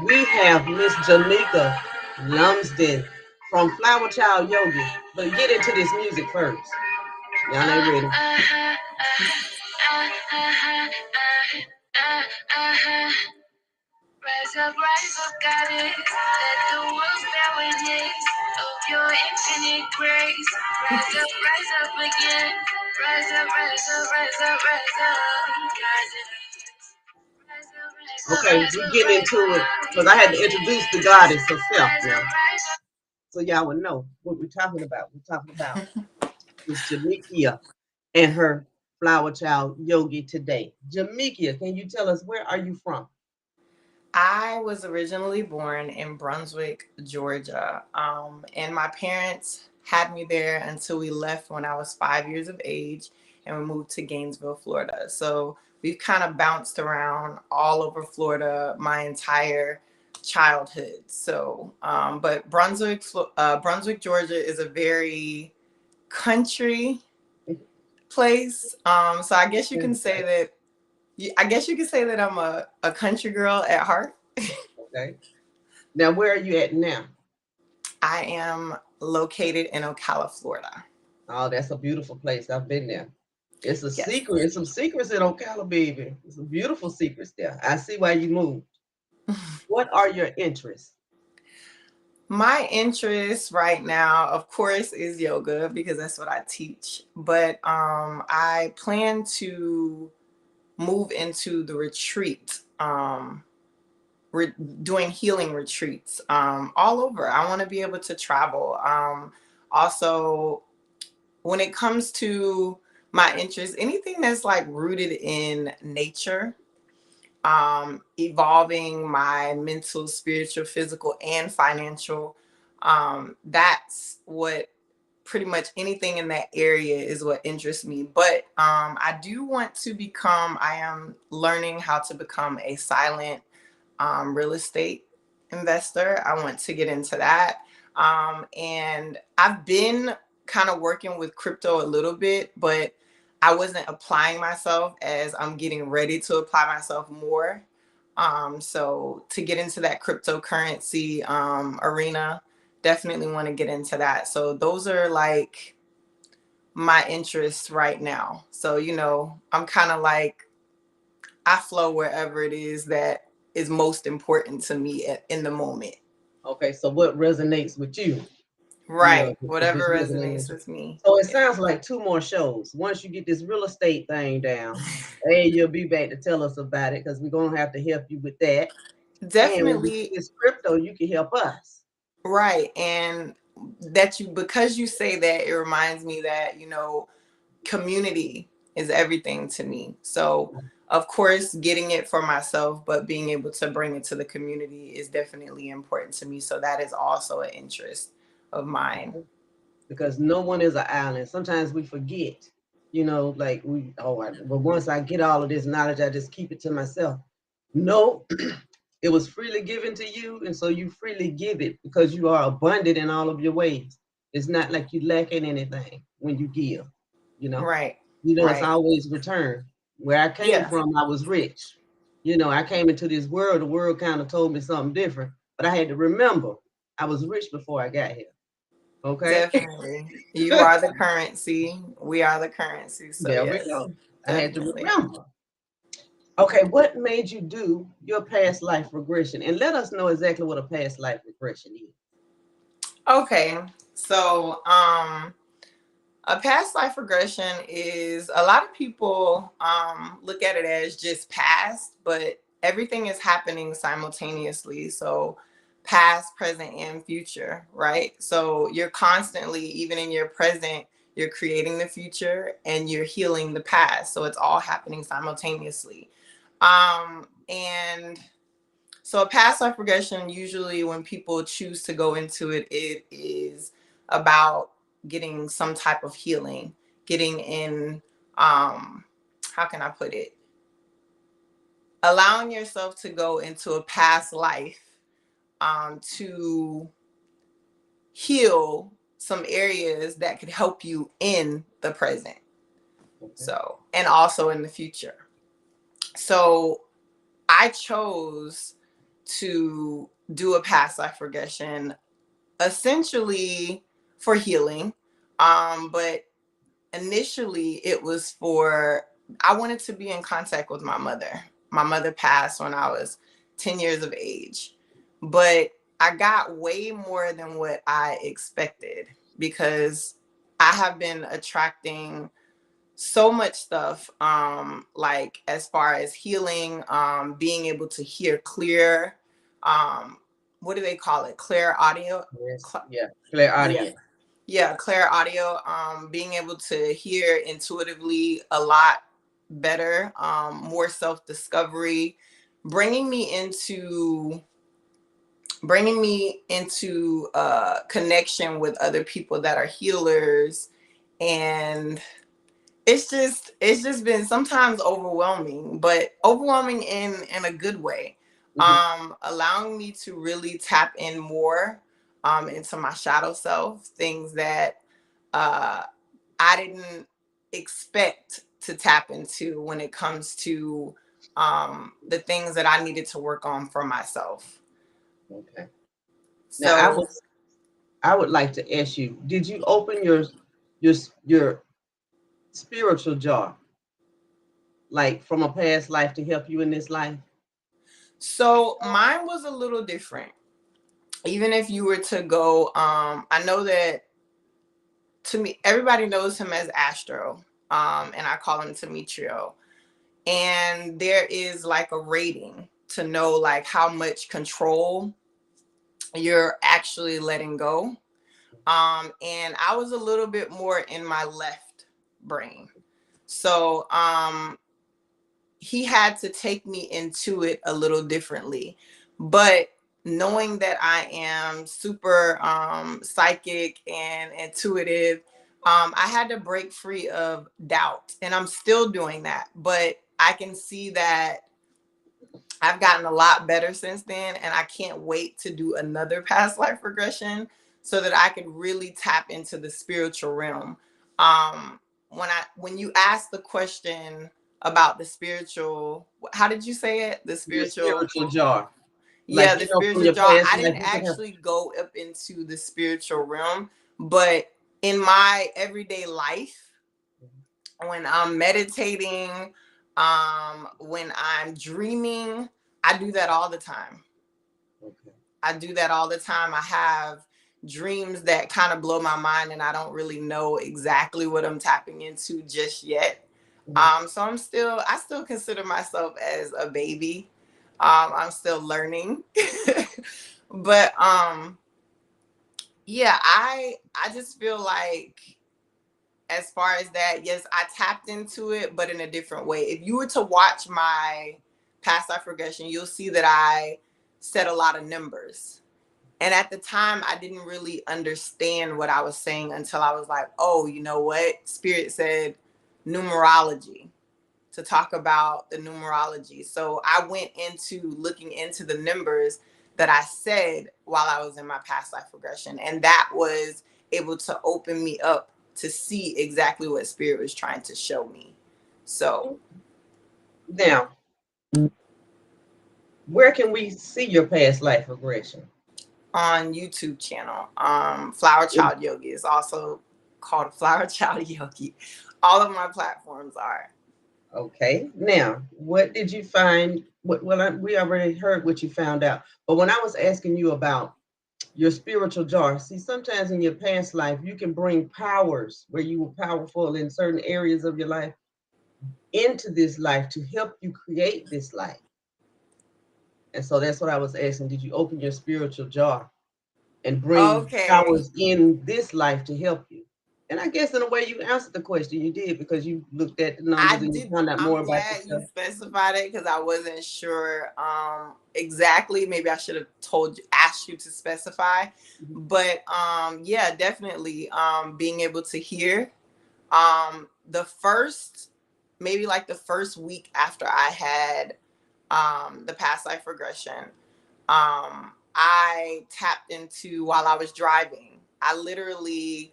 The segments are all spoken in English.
We have Miss Jamekia Lumsden from Flowerchild Yogi. But get into this music first. Y'all ain't ready. Rise up, goddess. Let the world bear witness of your infinite grace. Rise up again. Rise up, rise up, rise up, rise up. Okay, we get into it because I had to introduce the goddess herself now, so y'all would know what we're talking about. We're talking about Miss Jamekia and her Flowerchild Yogi today. Jamekia, can you tell us where are you from? I was originally born in Brunswick, Georgia, and my parents had me there until we left when I was 5 years of age, and we moved to Gainesville, Florida. So we've kind of bounced around all over Florida my entire childhood. So, but Brunswick, Georgia, is a very country place. So I guess you can say that. I guess you could say that I'm a country girl at heart. Okay. Now, where are you at now? I am located in Ocala, Florida. Oh, that's a beautiful place. I've been there. It's a secret. It's some secrets in Ocala, baby. It's some beautiful secrets there. I see why you moved. What are your interests? My interest right now, of course, is yoga because that's what I teach. But I plan to move into the retreat, doing healing retreats all over. I want to be able to travel. Also, when it comes to my interests, anything that's like rooted in nature, evolving my mental, spiritual, physical, and financial. That's what pretty much anything in that area is what interests me. But I do want to I am learning how to become a silent real estate investor. I want to get into that. And I've been kind of working with crypto a little bit, but I wasn't applying myself as I'm getting ready to apply myself more. So to get into that cryptocurrency arena, definitely want to get into that. So those are like my interests right now. So, I'm kind of like, I flow wherever it is that is most important to me in the moment. Okay, so what resonates with you? Right. Whatever resonates with me. So it sounds like two more shows. Once you get this real estate thing down, hey, you'll be back to tell us about it because we're gonna have to help you with that. Definitely. And with this crypto, you can help us. Right. And because you say that, it reminds me that, community is everything to me. So of course, getting it for myself, but being able to bring it to the community is definitely important to me. So that is also an interest of mine. Because no one is an island. Sometimes we forget, like but once I get all of this knowledge, I just keep it to myself. No, it was freely given to you, and so you freely give it because you are abundant in all of your ways. It's not like you lacking anything when you give, Right. It's always return. Where I came from, I was rich. I came into this world, the world kind of told me something different, but I had to remember I was rich before I got here. Okay. Definitely. You are the currency. We are the currency. So there we go. Definitely. I had to remember. Okay, what made you do your past life regression? And let us know exactly what a past life regression is. Okay. So a past life regression is, a lot of people look at it as just past, but everything is happening simultaneously. So past, present, and future, right? So you're constantly, even in your present, you're creating the future and you're healing the past. So it's all happening simultaneously. And so a past life regression, usually when people choose to go into it, it is about getting some type of healing, getting in, how can I put it? Allowing yourself to go into a past life to heal some areas that could help you in the present. Okay. So, and also in the future. So I chose to do a past life regression, essentially for healing. But initially it was for, I wanted to be in contact with my mother. My mother passed when I was 10 years of age, but I got way more than what I expected because I have been attracting so much stuff, like as far as healing, being able to hear clear, um what do they call it, clear audio. Yes. Yeah. Clear Yeah, audience. yeah, clear audio, being able to hear intuitively a lot better, more self-discovery, bringing me into connection with other people that are healers. And it's just been sometimes overwhelming, but overwhelming in a good way. Hmm. Allowing me to really tap in more into my shadow self, things that uh I didn't expect to tap into when it comes to the things that I needed to work on for myself. Okay. Now So I would like to ask you, did you open your your spiritual jar, like from a past life, to help you in this life? so mine was a little different. Even if you were to go, I know that, to me, everybody knows him as Astro, and I call him Demetrio. And there is like a rating to know like how much control you're actually letting go. And I was a little bit more in my left brain. So he had to take me into it a little differently. But knowing that I am super psychic and intuitive, I had to break free of doubt. And I'm still doing that. But I can see that I've gotten a lot better since then. And I can't wait to do another past life regression so that I can really tap into the spiritual realm. When you ask the question about the spiritual, how did you say it? The Your spiritual, spiritual jar, yeah, like the from spiritual your jaw. past I life, didn't you can help. actually go up into the spiritual realm, but in my everyday life, when I'm meditating, when I'm dreaming, I do that all the time. Okay. I do that all the time. I have dreams that kind of blow my mind and I don't really know exactly what I'm tapping into just yet. Mhm. So I still consider myself as a baby. I'm still learning. But yeah, I just feel like, as far as that, yes, I tapped into it, but in a different way. If you were to watch my past life regression, you'll see that I said a lot of numbers. And at the time, I didn't really understand what I was saying until I was like, oh, you know what? Spirit said numerology, to talk about the numerology. So I went into looking into the numbers that I said while I was in my past life regression. And that was able to open me up to see exactly what Spirit was trying to show me. So Now, where can we see your past life regression? on YouTube channel, Flowerchild Yogi is also called Flowerchild Yogi. All of my platforms are. Okay. Now, what did you find? We already heard what you found out. But when I was asking you about your spiritual jar, see, sometimes in your past life, you can bring powers where you were powerful in certain areas of your life into this life to help you create this life. And so that's what I was asking. Did you open your spiritual jar and bring Okay. powers in this life to help you? And I guess in a way you answered the question. You did, because you looked at the numbers I and you did. found out more I'm about glad you yourself. specified it because I wasn't sure exactly. Maybe I should have asked you to specify. Mhm. But yeah, definitely being able to hear. The first, maybe like the first week after I had the past life regression, I tapped into while I was driving. I literally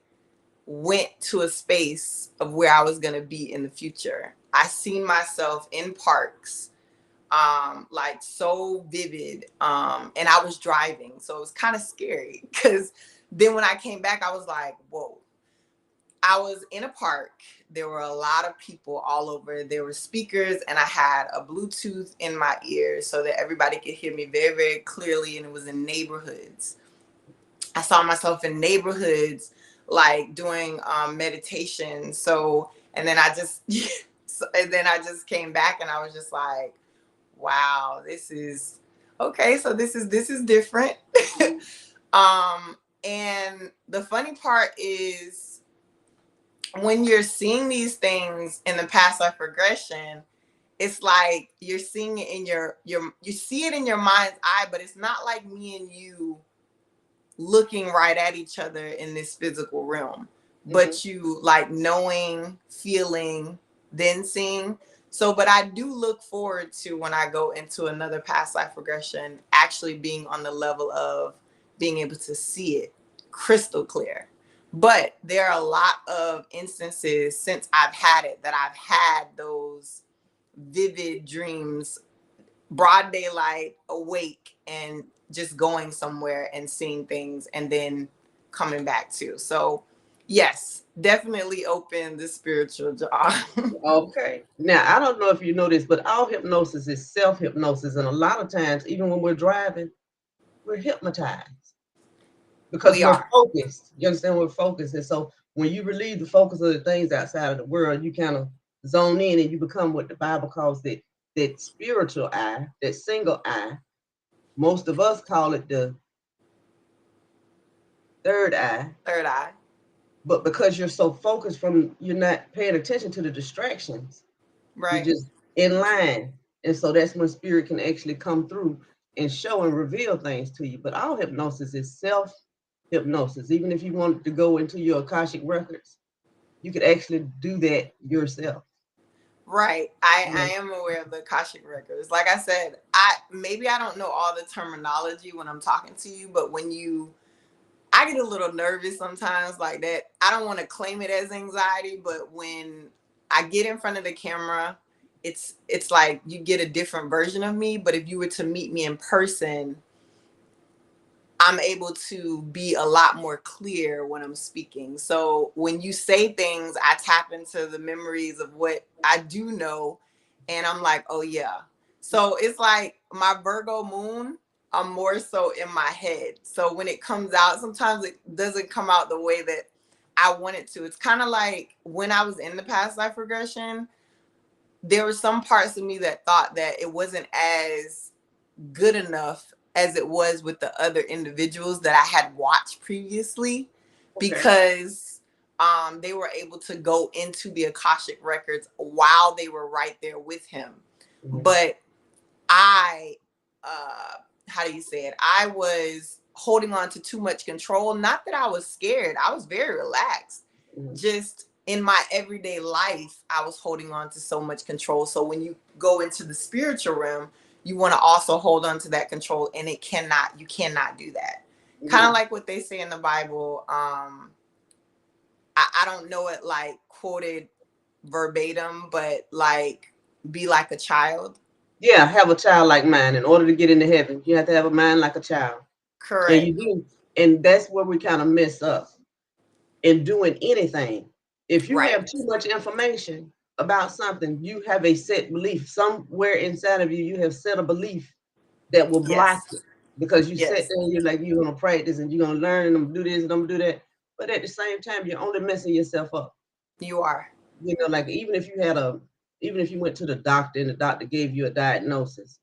went to a space of where I was going to be in the future. I seen myself in parks, like so vivid. And I was driving, so it was kind of scary because then when I came back, I was like, whoa. I was in a park. There were a lot of people all over. There were speakers, and I had a Bluetooth in my ear so that everybody could hear me very, very clearly. And it was in neighborhoods. I saw myself in neighborhoods, like doing meditation. So, and then I just, and then I just came back, and I was just like, wow, this is okay. So this is different. And the funny part is, when you're seeing these things in the past life regression, it's like you're seeing it in your you see it in your mind's eye, but it's not like me and you looking right at each other in this physical realm, but you like knowing, feeling, then seeing. So, but I do look forward to, when I go into another past life regression, actually being on the level of being able to see it crystal clear. But there are a lot of instances since I've had it that I've had those vivid dreams, broad daylight, awake, and just going somewhere and seeing things and then coming back to. So yes, definitely open the spiritual jar. Okay. Now, I don't know if you know this, but all hypnosis is self-hypnosis. And a lot of times, even when we're driving, we're hypnotized because We we're are. focused. You understand? We're focused. And so when you relieve the focus of the things outside of the world, you kind of zone in and you become what the Bible calls that spiritual eye, that single eye. Most of us call it the third eye. Third eye. But because you're so focused, you're not paying attention to the distractions. You're Right. just in line. And so that's when spirit can actually come through and show and reveal things to you. But all hypnosis is self hypnosis. Even if you wanted to go into your Akashic records, you could actually do that yourself. Right. I am aware of the Akashic records. Like I said, I don't know all the terminology when I'm talking to you, but I get a little nervous sometimes like that. I don't want to claim it as anxiety, but when I get in front of the camera, it's like you get a different version of me. But if you were to meet me in person, I'm able to be a lot more clear when I'm speaking. So when you say things, I tap into the memories of what I do know. And I'm like, oh, yeah. So it's like my Virgo moon, I'm more so in my head. So when it comes out, sometimes it doesn't come out the way that I want it to. It's kind of like when I was in the past life regression, there were some parts of me that thought that it wasn't as good enough as it was with the other individuals that I had watched previously, Okay. because they were able to go into the Akashic records while they were right there with him. Mm-hmm. But I, how do you say it? I was holding on to too much control. Not that I was scared. I was very relaxed. Mm-hmm. Just in my everyday life, I was holding on to so much control. So when you go into the spiritual realm, you want to also hold on to that control, and you cannot do that. Kind Yeah. of like what they say in the Bible. I don't know it like quoted verbatim, but like, be like a child. Yeah, have a child like mine. In order to get into heaven, you have to have a mind like a child. And you Correct. do. And that's where we kind of mess up in doing anything. If you Right. have too much information about something, you have a set belief. Somewhere inside of you, you have set a belief that will block Yes. it because you sit Yes. there and you're like, you're going to practice and you're going to learn and I'm going to do this and I'm going to do that. But at the same time, you're only messing yourself up. You are. You know, like even if you went to the doctor and the doctor gave you a diagnosis,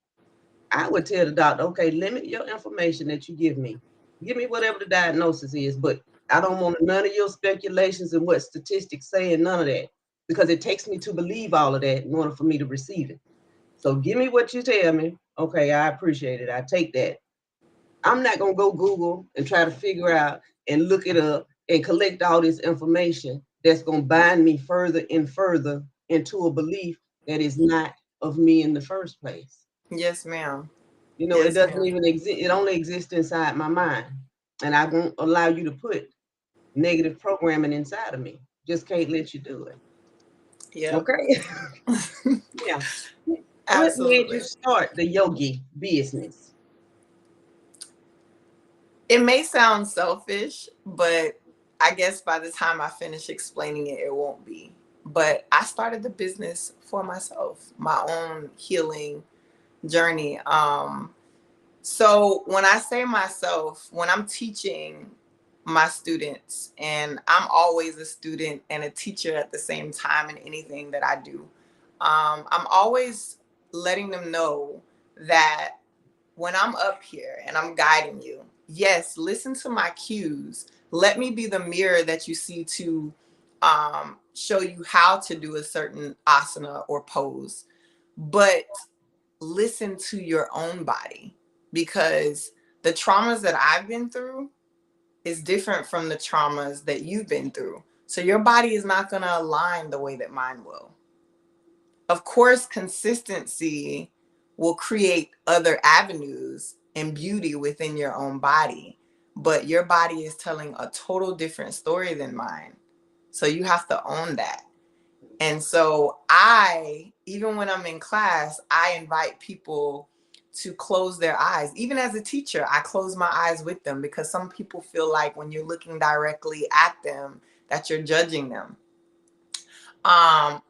I would tell the doctor, okay, limit your information that you give me. Give me whatever the diagnosis is, but I don't want none of your speculations and what statistics say and none of that because it takes me to believe all of that in order for me to receive it. So give me what you tell me. Okay, I appreciate it. I take that. I'm not going to go Google and try to figure out and look it up and collect all this information that's going to bind me further and further into a belief that is not of me in the first place. Yes, ma'am. You know, it Yes, doesn't ma'am. even exist. It only exists inside my mind. And I won't allow you to put negative programming inside of me. Just can't let you do it. Yep. Okay. Yeah. What made you Absolutely. start the yogi business? It may sound selfish, but I guess by the time I finish explaining it, it won't be. But I started the business for myself, my own healing journey. So when I say myself, when I'm teaching my students, and I'm always a student and a teacher at the same time in anything that I do, I'm always letting them know that when I'm up here and I'm guiding you, yes, listen to my cues. Let me be the mirror that you see to show you how to do a certain asana or pose. But listen to your own body, because the traumas that I've been through is different from the traumas that you've been through. So your body is not going to align the way that mine will. Of course, consistency will create other avenues and beauty within your own body, but your body is telling a total different story than mine. So you have to own that. And so even when I'm in class, I invite people to close their eyes. Even as a teacher, I close my eyes with them, because some people feel like when you're looking directly at them, that you're judging them.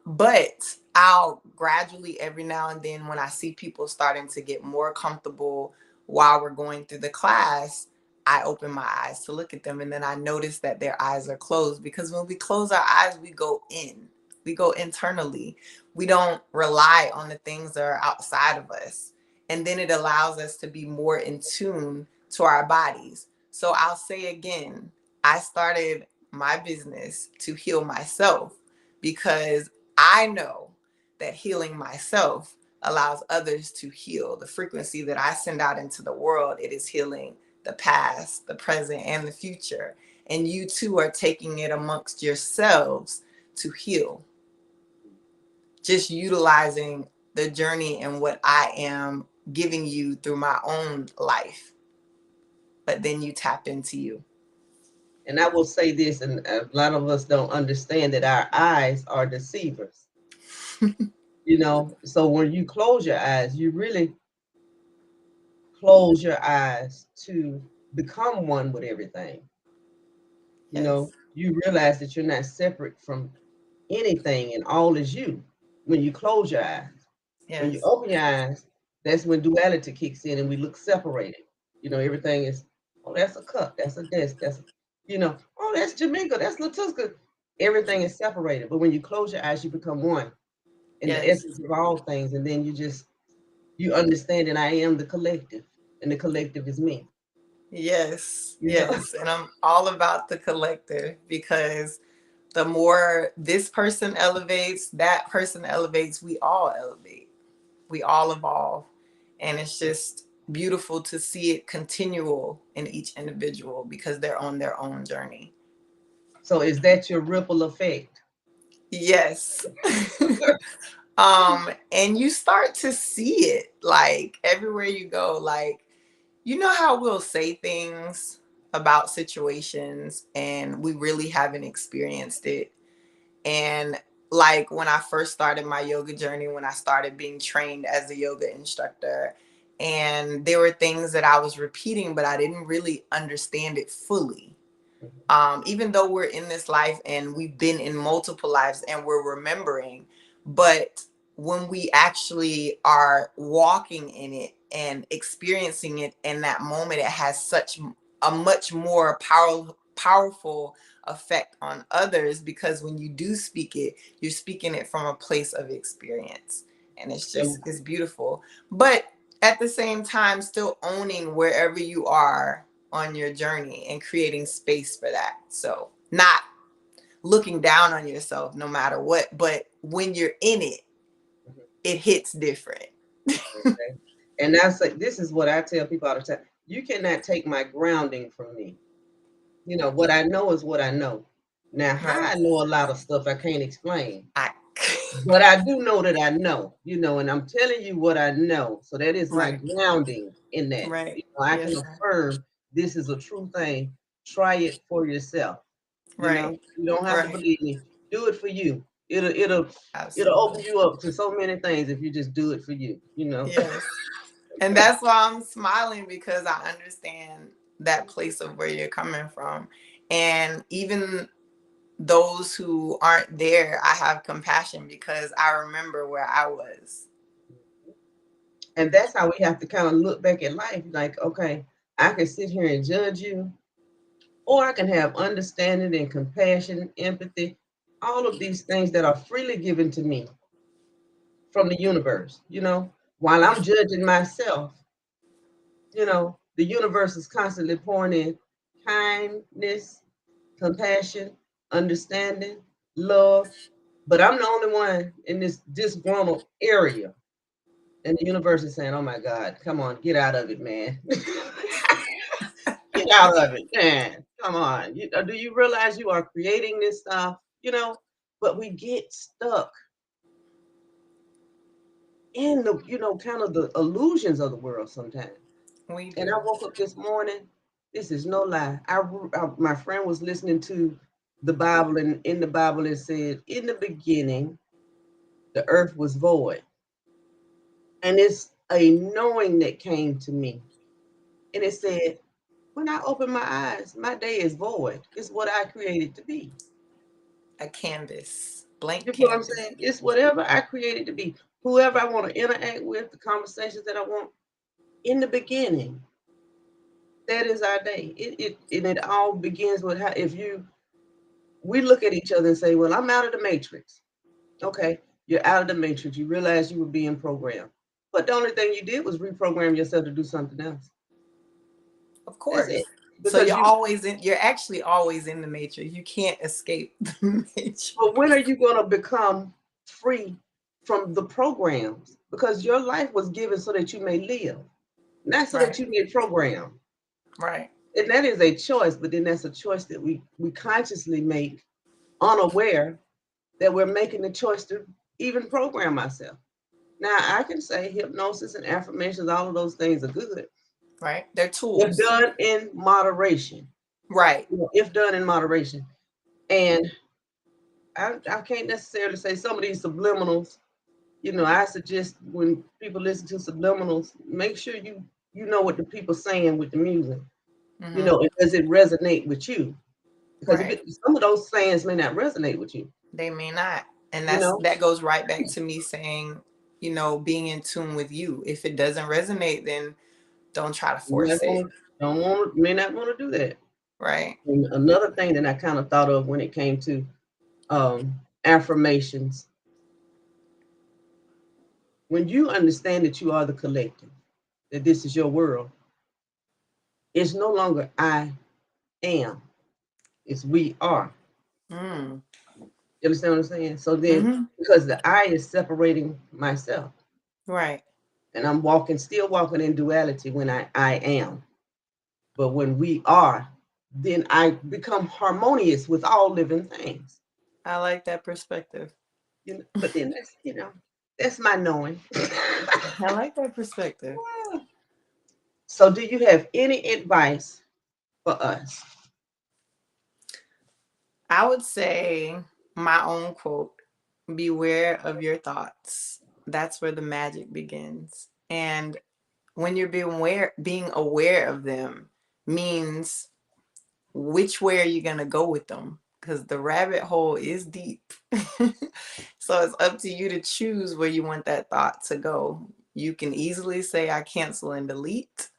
But I'll gradually, every now and then, when I see people starting to get more comfortable while we're going through the class, I open my eyes to look at them. And then I notice that their eyes are closed, because when we close our eyes, we go internally. We don't rely on the things that are outside of us. And then it allows us to be more in tune to our bodies. So I'll say again, I started my business to heal myself, because I know that healing myself allows others to heal. The frequency that I send out into the world, it is healing the past, the present, and the future. And you too are taking it amongst yourselves to heal, just utilizing the journey and what I am giving you through my own life. But then you tap into you. And I will say this, and a lot of us don't understand that our eyes are deceivers. So when you close your eyes, you really close your eyes to become one with everything. Yes. You realize that you're not separate from anything, and all is you when you close your eyes. When you Yes. open your eyes, that's when duality kicks in and we look separated. Everything is, oh, that's a cup, that's a desk, oh, that's Jamaica, that's Latuska. Everything is separated. But when you close your eyes, you become one in the Yes. essence of all things. And then you understand that I am the collective, and the collective is me. Yes, You know, yes. And I'm all about the collective, because the more this person elevates, that person elevates, we all elevate, we all evolve. And it's just beautiful to see it continual in each individual, because they're on their own journey. so is that your ripple effect? Yes. And you start to see it like everywhere you go. Like, you know how we'll say things about situations and we really haven't experienced it. And like when I first started my yoga journey, when I started being trained as a yoga instructor, and there were things that I was repeating, but I didn't really understand it fully. Even though we're in this life and we've been in multiple lives and we're remembering, but when we actually are walking in it and experiencing it in that moment, it has such a much more powerful effect on others, because when you do speak it, you're speaking it from a place of experience, and And it's beautiful. But at the same time, still owning wherever you are on your journey and creating space for that. So not looking down on yourself no matter what, but when you're in it, it hits different. okay. And that's like, this is what I tell people all the time. You cannot take my grounding from me. What I know is what I know. Now, how Right. I know a lot of stuff I can't explain, I but I do know that I know, and I'm telling you what I know. So that is my right. grounding in that. Right. I can Yes. affirm this is a true thing. Try it for yourself. Right. You don't have to Right. believe me. Do it for you. It'll open Absolutely. you up to so many things if you just do it for you, you know. Yes. And that's why I'm smiling, because I understand that place of where you're coming from. And even those who aren't there, I have compassion because I remember where I was. And that's how we have to kind of look back at life. Like, okay, I can sit here and judge you, or I can have understanding and compassion, empathy, all of these things that are freely given to me from the universe, you know. While I'm Yeah. judging myself, you know, the universe is constantly pouring in kindness, compassion, understanding, love. But I'm the only one in this disgruntled area. And the universe is saying, oh my God, come on, get out of it, man. Get out of it, man. Come on. Do you realize you are creating this stuff? You know, but we get stuck in the, you know, kind of the illusions of the world sometimes. We And I do. woke up this morning. This is no lie. My friend was listening to the Bible, and in the Bible it said, "In the beginning, the earth was void," and it's a knowing that came to me, and it said, "When I open my eyes, my day is void. It's what I created to be." A canvas, blank You know what I'm canvas. saying? It's whatever I created to be. Whoever I want to interact with, the conversations that I want. In the beginning, that is our day. It all begins with how if you we look at each other and say, "Well, I'm out of the matrix." Okay, you're out of the matrix. You realize you were being programmed, but the only thing you did was reprogram yourself to do something else. Of That's course. it. So Because you're actually always in the matrix. You can't escape the but when matrix. are you going to become free from the programs? Because your life was given so that you may live, not so that Right. you may program. Right. And that is a choice, but then that's a choice that we consciously make, unaware that we're making the choice to even program ourselves. Now, I can say hypnosis and affirmations, all of those things are good Right. They're if tools. done in moderation. Right. You know, if done in moderation. And I can't necessarily say some of these subliminals, you know, I suggest when people listen to subliminals, make sure you know what the people saying with the music. You Hmm. know, does it resonate with you? Because if Right. some of those sayings may not resonate with you, They may not. And you know. that goes right back to me saying, being in tune with you. If it doesn't resonate, then don't try to You force might it. want don't want may not want to do that. Right. And another thing that I kind of thought of when it came to affirmations, when you understand that you are the collective, that this is your world, it's no longer I am, it's we are. Mm. You understand what I'm saying? So then, Hmm. because the I is separating myself, Right. and I'm still walking in duality when I am. But when we are, then I become harmonious with all living things. I like that perspective. You know, but then that's my knowing. I like that perspective. So, do you have any advice for us? I would say my own quote: beware of your thoughts. That's where the magic begins. And when you're being aware of them means which way are you going to go with them? Because the rabbit hole is deep. So it's up to you to choose where you want that thought to go. You can easily say, I cancel and delete,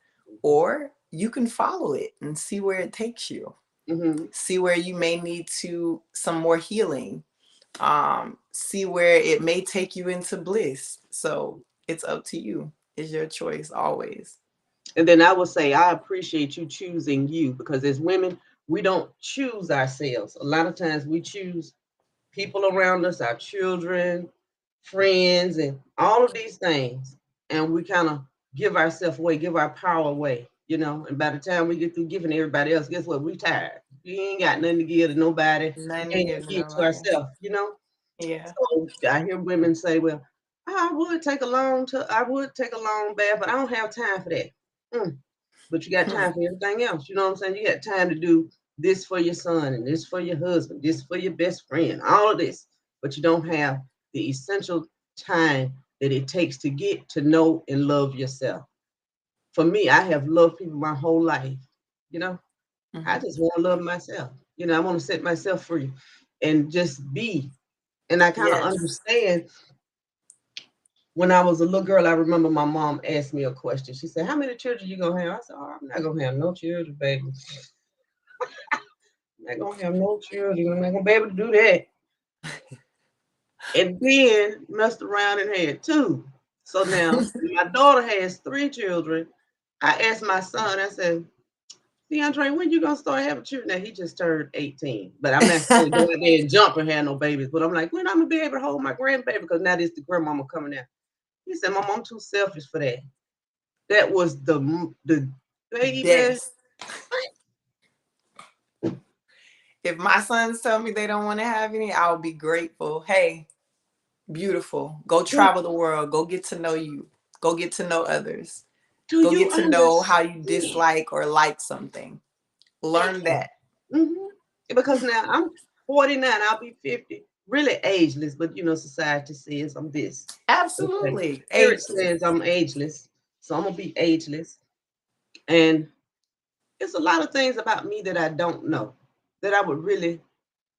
or you can follow it and see where it takes you. Mm-hmm. See where you may need some more healing. See where it may take you into bliss. So it's up to you. It's your choice always. And then I will say, I appreciate you choosing you because as women, we don't choose ourselves. A lot of times we choose people around us, our children, friends, and all of these things. And we kind of give ourselves away, give our power away, you know. And by the time we get through giving everybody else, guess what? We tired. We ain't got nothing to give to nobody. We Nothing to can't give even to give to nobody else. ourselves, you know. Yeah. So I hear women say, "Well, I would take a long bath, but I don't have time for that." Mm. But you got Hmm. time for everything else. You know what I'm saying? You got time to do this for your son and this for your husband, this for your best friend, all of this. but you don't have the essential time that it takes to get to know and love yourself. For me, I have loved people my whole life. You know, I Mm-hmm. just want to love myself. You know, I want to set myself free and just be. And I kind of Yes. understand. When I was a little girl, I remember my mom asked me a question. She said, "How many children you gonna have?" I said, "Oh, I'm not gonna have no children, baby. I'm not gonna have no children. I'm not gonna be able to do that." And then messed around and had two. So now my daughter has three children. I asked my son, I said, DeAndre, when you gonna start having children? Now he just turned 18. But I'm not saying go out there and jump and have no babies. But I'm like, when I'm gonna be able to hold my grandbaby? Because now this the grandmama coming out. He said, Mom, I'm too selfish for that. That was the baby. Best. If my sons tell me they don't want to have any, I'll be grateful. Hey, beautiful. Go Do, travel the world. Go get to know you. Go get to know others. do Go you get to know how understand? you dislike or like something. Thank Learn you. that. Hmm. Because now I'm 49, I'll be 50. Really ageless, but you know, society says I'm this. Okay. Absolutely. Spirit Ageless. says I'm ageless. So I'm gonna be ageless. And it's a lot of things about me that I don't know that I would really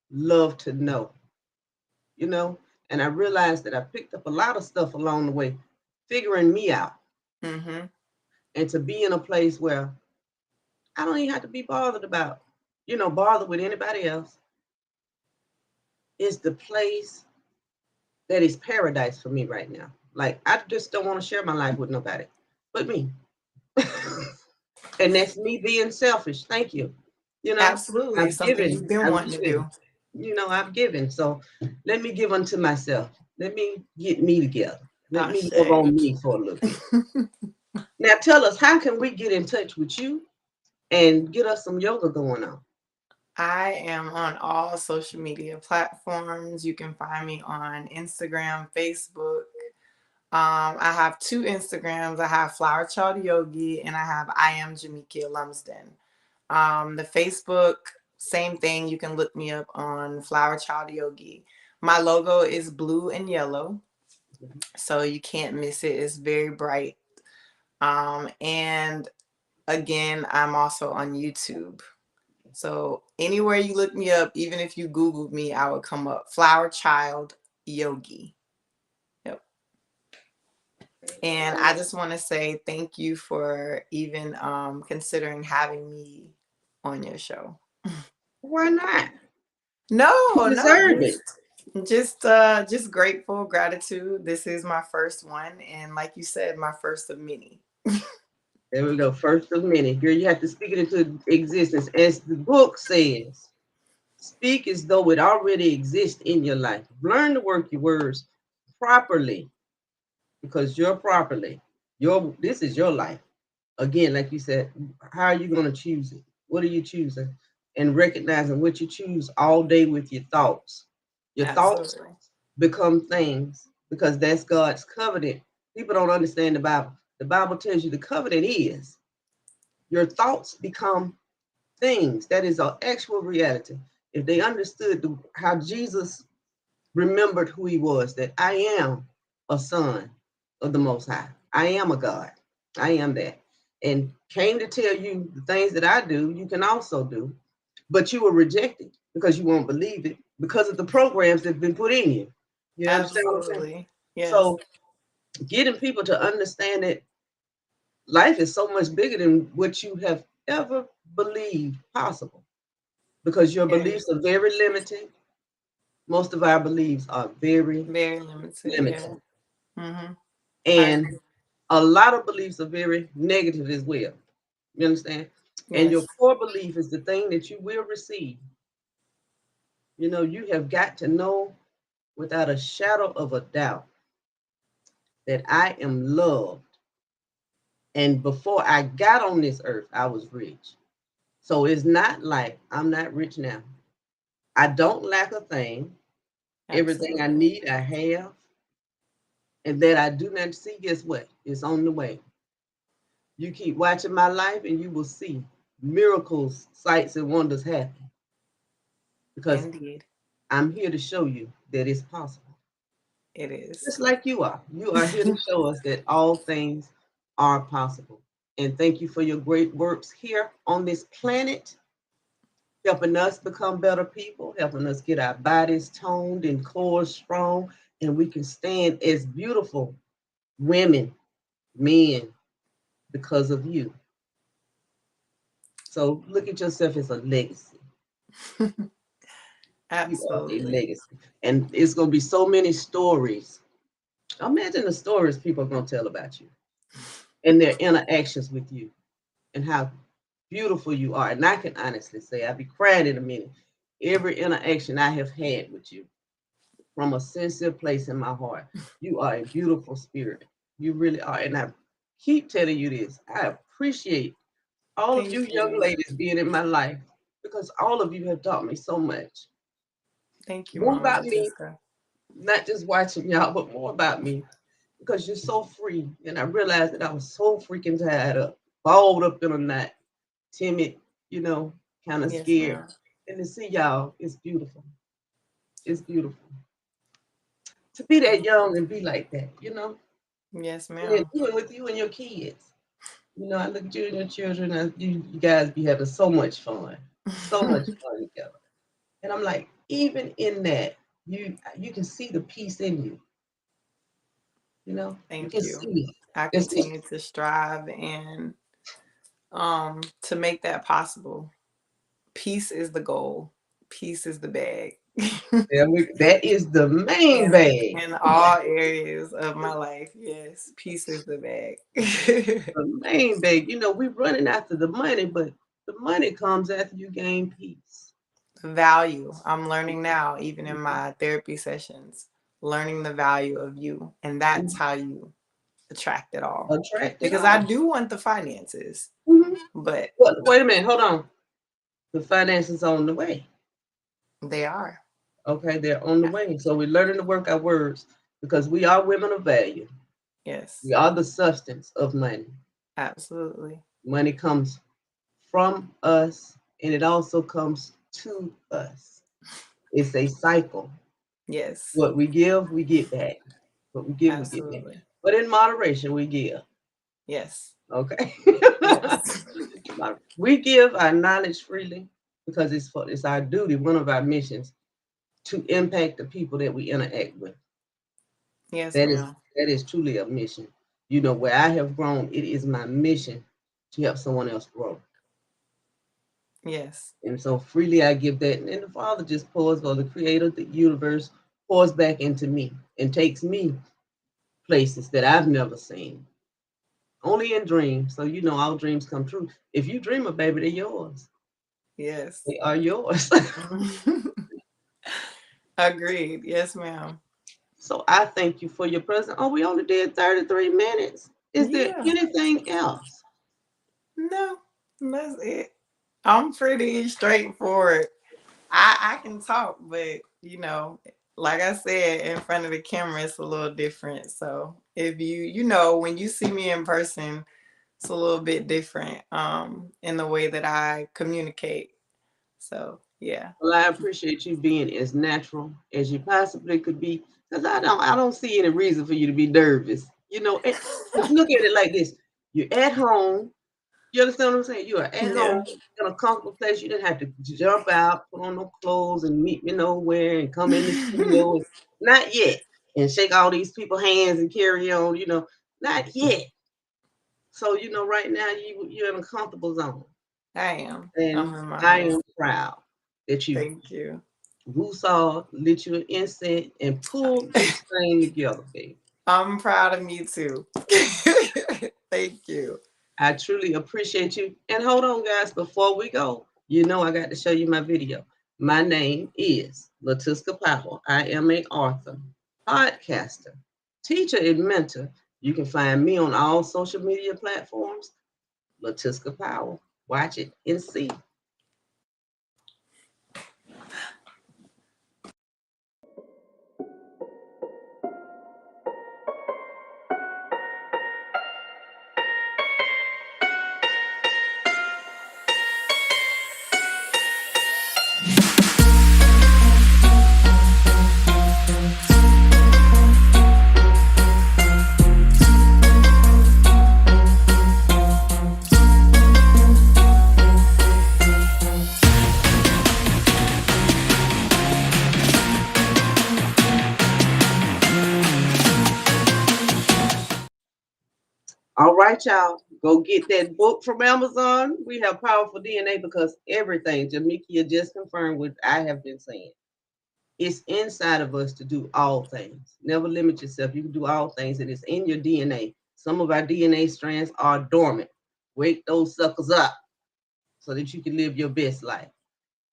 love to know, you know. And I realized that I picked up a lot of stuff along the way, figuring me out, Mm-hmm. and to be in a place where I don't even have to be bothered about, bothered with anybody else. Is the place that is paradise for me right now. Like I just don't want to share my life with nobody but me. And that's me being selfish. Thank you. You know, Absolutely. I've Something given, you've been I've wanting to given, do. I've given. So let me give unto myself. Let me get me together. Let me love Ashe. on me for a little bit. Now tell us, how can we get in touch with you and get us some yoga going on? I am on all social media platforms. You can find me on Instagram, Facebook. I have two Instagrams. I have Flowerchild Yogi and I have I am Jamekia Lumsden. The Facebook, same thing. You can look me up on Flowerchild Yogi. My logo is blue and yellow, so you can't miss it. It's very bright. And again, I'm also on YouTube. So anywhere you look me up, even if you Googled me, I would come up. Flowerchild Yogi. Yep. And I just want to say thank you for even considering having me on your show. Why not? You No, no, deserve it. just grateful, gratitude. This is my first one, and like you said, my first of many. There we go. First of many. Girl, you have to speak it into existence. As the book says, speak as though it already exists in your life. Learn to work your words properly because you're properly. This is your life. Again, like you said, how are you going to choose it? What are you choosing? And recognizing what you choose all day with your thoughts. Your thoughts Absolutely, become things because that's God's covenant. People don't understand the Bible. The Bible tells you the covenant is your thoughts become things. That is an actual reality. If they understood how Jesus remembered who he was, that I am a son of the Most High. I am a God. I am that. And came to tell you the things that I do, you can also do, but you will reject it because you won't believe it because of the programs that have been put in you. You understand what I'm saying? absolutely, yes, So getting people to understand that life is so much bigger than what you have ever believed possible because your very, beliefs are very limited. Most of our beliefs are very very limited. Yeah, limited. mm-hmm. I And agree. a lot of beliefs are very negative as well. You understand? And your Yes, core belief is the thing that you will receive. You know, you have got to know without a shadow of a doubt that I am loved. And before I got on this earth, I was rich. So it's not like I'm not rich now. I don't lack a thing. Everything I absolutely. need, I have. And that I do not see, guess what? It's on the way. You keep watching my life and you will see miracles, sights, and wonders happen because Indeed. I'm here to show you that it's possible. It is. Just like you are. You are here to show us that all things are possible. And thank you for your great works here on this planet, helping us become better people, helping us get our bodies toned and core strong, and we can stand as beautiful women, men, because of you. So look at yourself as a legacy. You are a Absolutely. legacy. And it's going to be so many stories. Imagine the stories people are going to tell about you and their interactions with you and how beautiful you are. And I can honestly say, I'll be crying in a minute. Every interaction I have had with you from a sincere place in my heart, you are a beautiful spirit. You really are. And I keep telling you this. I appreciate all of Thank you young you. ladies being in my life because all of you have taught me so much. Thank you, More Mama about me, Latiska. not just watching y'all, but more about me because you're so free. And I realized that I was so freaking tied up, balled up in a knot, timid, kind of Yes, scared. ma'am. And to see y'all, it's beautiful. It's beautiful. To be that Thank young you. and be like that, Yes, And then ma'am. even with you and your kids. I look at you and your children, and you guys be having so much fun together. And I'm like, even in that, you can see the peace in you. You Thank can you. see it. I It's continue to strive and to make that possible. Peace is the goal. Peace is the bag. that is the main in bag. in all areas of my life, yes. Peace is the bag. The main bag. We're running after the money, but the money comes after you gain peace. Value. I'm learning now, even in my therapy sessions, learning the value of you. And that's how you attract it all. Attract it Because I all. do want the finances, Mhm. but Wait a minute, hold on. The finances on the way. they are. Okay, they're on the way. So we're learning to work our words because we are women of value. We Yes, are the substance of money. absolutely. Money comes from us and it also comes to us. It's a cycle. Yes, What we give, we get back. What we give, we get back. absolutely. But in moderation, we give. Yes, Okay. yes, We give our knowledge freely because it's our duty, one of our missions, to impact the people that we interact with. yes, That is ma'am. that is truly a mission. Where I have grown, it is my mission to help someone else grow. Yes, And so freely I give that. And the Father just pours, or the creator of the universe pours back into me and takes me places that I've never seen. Only in dreams. So all dreams come true. If you dream a baby, they're yours. yes. They are yours. Agreed. Yes, ma'am. So I thank you for your presence. Oh, we only did 33 minutes. Is there Yeah. anything else? No, that's it. I'm pretty straightforward. I can talk, but like I said, in front of the camera, it's a little different. So if when you see me in person, it's a little bit different in the way that I communicate. So yeah. Well, I appreciate you being as natural as you possibly could be, because I don't see any reason for you to be nervous. Look at it like this: you're at home. You understand what I'm saying? You are at Yeah, home in a comfortable place. You didn't have to jump out, put on no clothes, and meet me nowhere, and come in the studio. Not yet, and shake all these people's hands and carry on. Not yet. So right now you're in a comfortable zone, I am. I'm and in I mine. am proud that you Thank you. woosah, lit you an incense, and pulled this thing together, baby. I'm proud of me too. Thank you. I truly appreciate you. And hold on, guys, before we go, I got to show you my video. My name is Latiska Powell. I am an author, podcaster, teacher, and mentor. You can find me on all social media platforms, Latiska Powell. Watch it and see. right, y'all. Go get that book from Amazon. We have powerful DNA because everything Jamekia just confirmed what I have been saying. It's inside of us to do all things. Never limit yourself. You can do all things, and it's in your DNA. Some of our DNA strands are dormant. Wake those suckers up so that you can live your best life.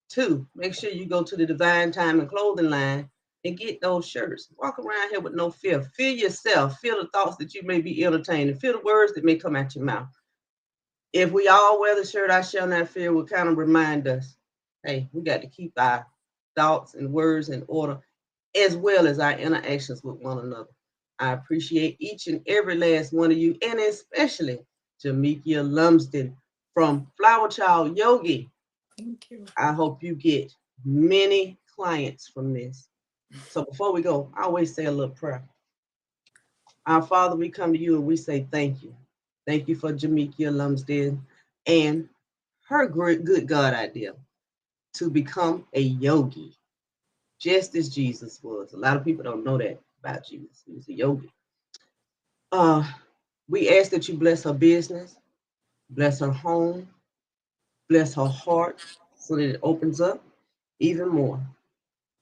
Two, make sure you go to the Divine Time and Clothing line and get those shirts. Walk around here with no fear. Feel yourself. Feel the thoughts that you may be entertaining. Feel the words that may come out your mouth. If we all wear the shirt, I shall not fear, will kind of remind us, hey, we got to keep our thoughts and words in order, as well as our interactions with one another. I appreciate each and every last one of you, and especially Jamekia Lumsden from Flowerchild Yogi. Thank you. I hope you get many clients from this. So before we go, I always say a little prayer. Our Father, we come to you and we say thank you. Thank you for Jamekia Lumsden and her great good God idea to become a yogi, just as Jesus was. A lot of people don't know that about Jesus. He was a yogi. Uh, we ask that you bless her business, bless her home, bless her heart so that it opens up even more.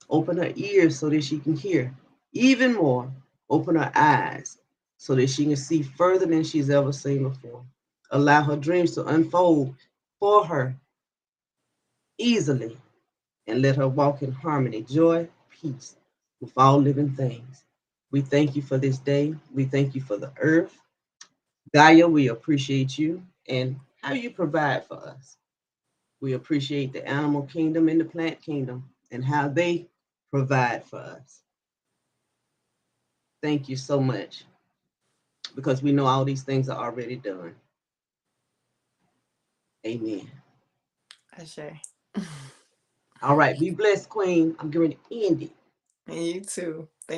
Open her ears so that she can hear even more. Open her eyes so that she can see further than she's ever seen before. Allow her dreams to unfold for her easily and let her walk in harmony, joy, peace with all living things. We thank you for this day. We thank you for the earth. Gaia, we appreciate you and how you provide for us. We appreciate the animal kingdom and the plant kingdom and how they provide for us. Thank you so much because we know all these things are already done. Amen. Ashe. All right, be blessed, Queen. I'm going to end it. And you too. Thank